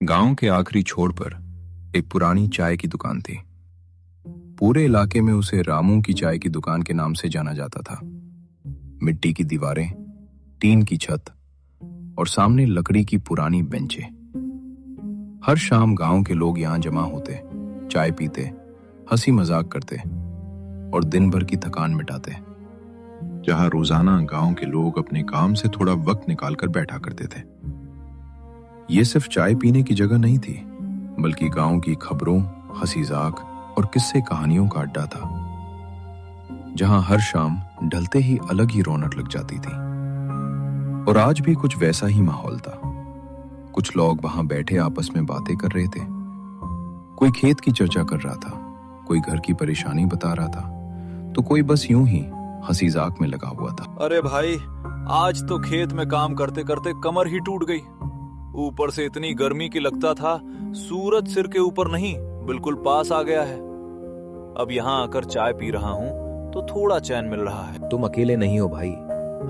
गांव के आखिरी छोर पर एक पुरानी चाय की दुकान थी। पूरे इलाके में उसे रामू की चाय की दुकान के नाम से जाना जाता था। मिट्टी की दीवारें, टीन की छत और सामने लकड़ी की पुरानी बेंचें। हर शाम गांव के लोग यहां जमा होते, चाय पीते, हंसी मजाक करते और दिन भर की थकान मिटाते। जहां रोजाना गांव के लोग अपने काम से थोड़ा वक्त निकालकर बैठा करते थे। ये सिर्फ चाय पीने की जगह नहीं थी, बल्कि गांव की खबरों, हंसी-मजाक और किस्से कहानियों का अड्डा था, जहां हर शाम ढलते ही अलग ही रौनक लग जाती थी। और आज भी कुछ वैसा ही माहौल था। कुछ लोग वहां बैठे आपस में बातें कर रहे थे, कोई खेत की चर्चा कर रहा था, कोई घर की परेशानी बता रहा था, तो कोई बस यूं ही हंसी-मजाक में लगा हुआ था। अरे भाई, आज तो खेत में काम करते करते कमर ही टूट गई। ऊपर से इतनी गर्मी की लगता था सूरज सिर के ऊपर नहीं, बिल्कुल पास आ गया है। अब यहाँ आकर चाय पी रहा हूँ तो थोड़ा चैन मिल रहा है। तुम अकेले नहीं हो भाई,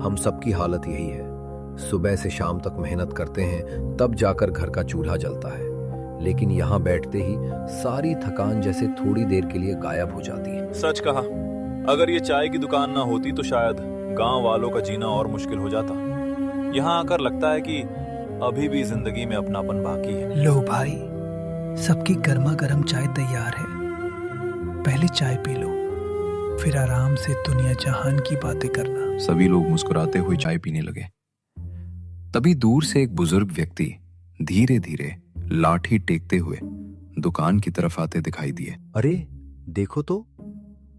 हम सबकी हालत यही है। सुबह से शाम तक मेहनत करते हैं, तब जाकर घर का चूल्हा जलता है, लेकिन यहाँ बैठते ही सारी थकान जैसे थोड़ी देर के लिए गायब हो जाती है। सच कहा, अगर ये चाय की दुकान ना होती तो शायद गांव वालों का जीना और मुश्किल हो जाता। यहाँ आकर लगता है कि अभी भी जिंदगी में अपनापन बाकी है। लो भाई, सबकी गर्मा गर्म चाय तैयार है। पहले चाय पी लो, फिर आराम से दुनिया जहान की बातें करना। सभी लोग मुस्कुराते हुए चाय पीने लगे। तभी दूर से एक बुजुर्ग व्यक्ति धीरे धीरे लाठी टेकते हुए दुकान की तरफ आते दिखाई दिए। अरे देखो तो,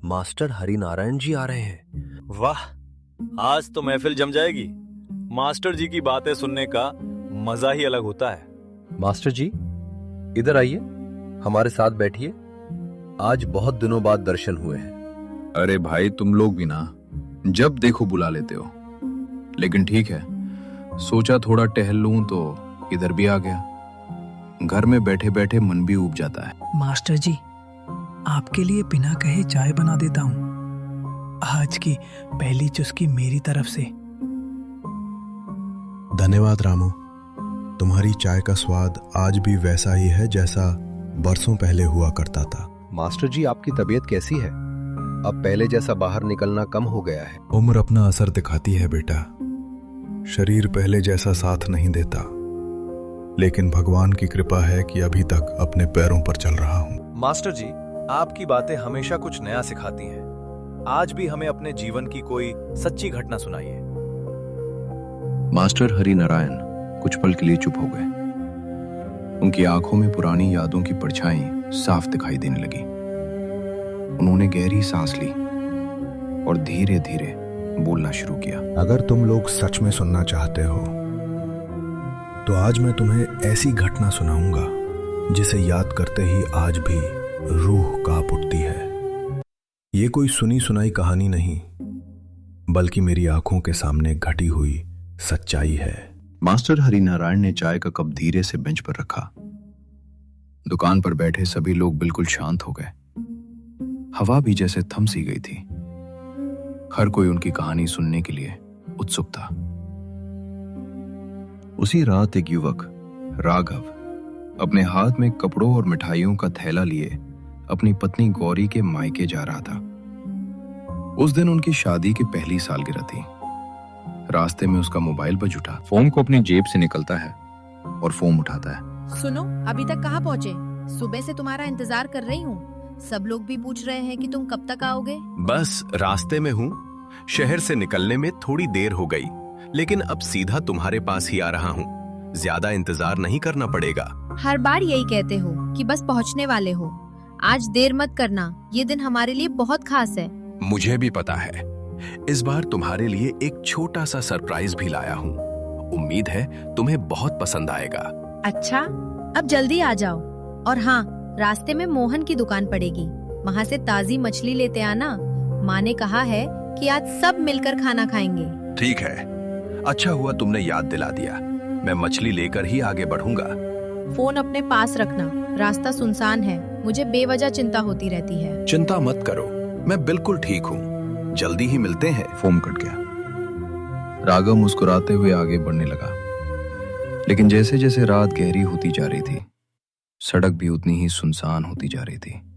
मास्टर हरिनारायण जी आ रहे हैं। वाह, आज तो महफिल जम जाएगी। मास्टर जी की बातें सुनने का मजा ही अलग होता है। मास्टर जी, इधर आइए, हमारे साथ बैठिए। आज बहुत दिनों बाद दर्शन हुए हैं। अरे भाई, तुम लोग भी ना जब देखो बुला लेते हो, लेकिन ठीक है, सोचा थोड़ा टहल लूं तो इधर भी आ गया। घर में बैठे बैठे मन भी ऊब जाता है। मास्टर जी, आपके लिए बिना कहे चाय बना देता हूँ। आज की पहली चुस्की मेरी तरफ से। धन्यवाद रामू, तुम्हारी चाय का स्वाद आज भी वैसा ही है जैसा बरसों पहले हुआ करता था। मास्टर जी, आपकी तबीयत कैसी है? अब पहले जैसा बाहर निकलना कम हो गया है। उम्र अपना असर दिखाती है बेटा। शरीर पहले जैसा साथ नहीं देता, लेकिन भगवान की कृपा है कि अभी तक अपने पैरों पर चल रहा हूँ। मास्टर जी, आपकी बातें हमेशा कुछ नया सिखाती हैं। आज भी हमें अपने जीवन की कोई सच्ची घटना सुनाइए। मास्टर हरिनारायण कुछ पल के लिए चुप हो गए। उनकी आंखों में पुरानी यादों की परछाई साफ दिखाई देने लगी। उन्होंने गहरी सांस ली और धीरे धीरे बोलना शुरू किया। अगर तुम लोग सच में सुनना चाहते हो तो आज मैं तुम्हें ऐसी घटना सुनाऊंगा जिसे याद करते ही आज भी रूह कांप उठती है। ये कोई सुनी सुनाई कहानी नहीं, बल्कि मेरी आंखों के सामने घटी हुई सच्चाई है। मास्टर हरिनारायण ने चाय का कप धीरे से बेंच पर रखा। दुकान पर बैठे सभी लोग बिल्कुल शांत हो गए। हवा भी जैसे थम सी गई थी। हर कोई उनकी कहानी सुनने के लिए उत्सुक था। उसी रात एक युवक, राघव, अपने हाथ में कपड़ों और मिठाइयों का थैला लिए अपनी पत्नी गौरी के मायके जा रहा था। उस दिन उनकी शादी की पहली सालगिरह थी। रास्ते में उसका मोबाइल बज उठा। फोन को अपनी जेब से निकलता है और फोन उठाता है। सुनो, अभी तक कहाँ पहुँचे? सुबह से तुम्हारा इंतजार कर रही हूँ। सब लोग भी पूछ रहे हैं कि तुम कब तक आओगे। बस रास्ते में हूँ। शहर से निकलने में थोड़ी देर हो गई, लेकिन अब सीधा तुम्हारे पास ही आ रहा हूँ। ज्यादा इंतजार नहीं करना पड़ेगा। हर बार यही कहते हो कि बस पहुँचने वाले हो। आज देर मत करना, ये दिन हमारे लिए बहुत खास है। मुझे भी पता है। इस बार तुम्हारे लिए एक छोटा सा सरप्राइज भी लाया हूँ। उम्मीद है तुम्हें बहुत पसंद आएगा। अच्छा, अब जल्दी आ जाओ। और हाँ, रास्ते में मोहन की दुकान पड़ेगी, वहाँ से ताजी मछली लेते आना। माँ ने कहा है कि आज सब मिलकर खाना खाएंगे। ठीक है, अच्छा हुआ तुमने याद दिला दिया। मैं मछली लेकर ही आगे बढ़ूंगा। फोन अपने पास रखना, रास्ता सुनसान है, मुझे बेवजह चिंता होती रहती है। चिंता मत करो, मैं बिल्कुल ठीक हूँ। जल्दी ही मिलते हैं। फोन कट गया। राघव मुस्कुराते हुए आगे बढ़ने लगा। लेकिन जैसे जैसे रात गहरी होती जा रही थी, सड़क भी उतनी ही सुनसान होती जा रही थी।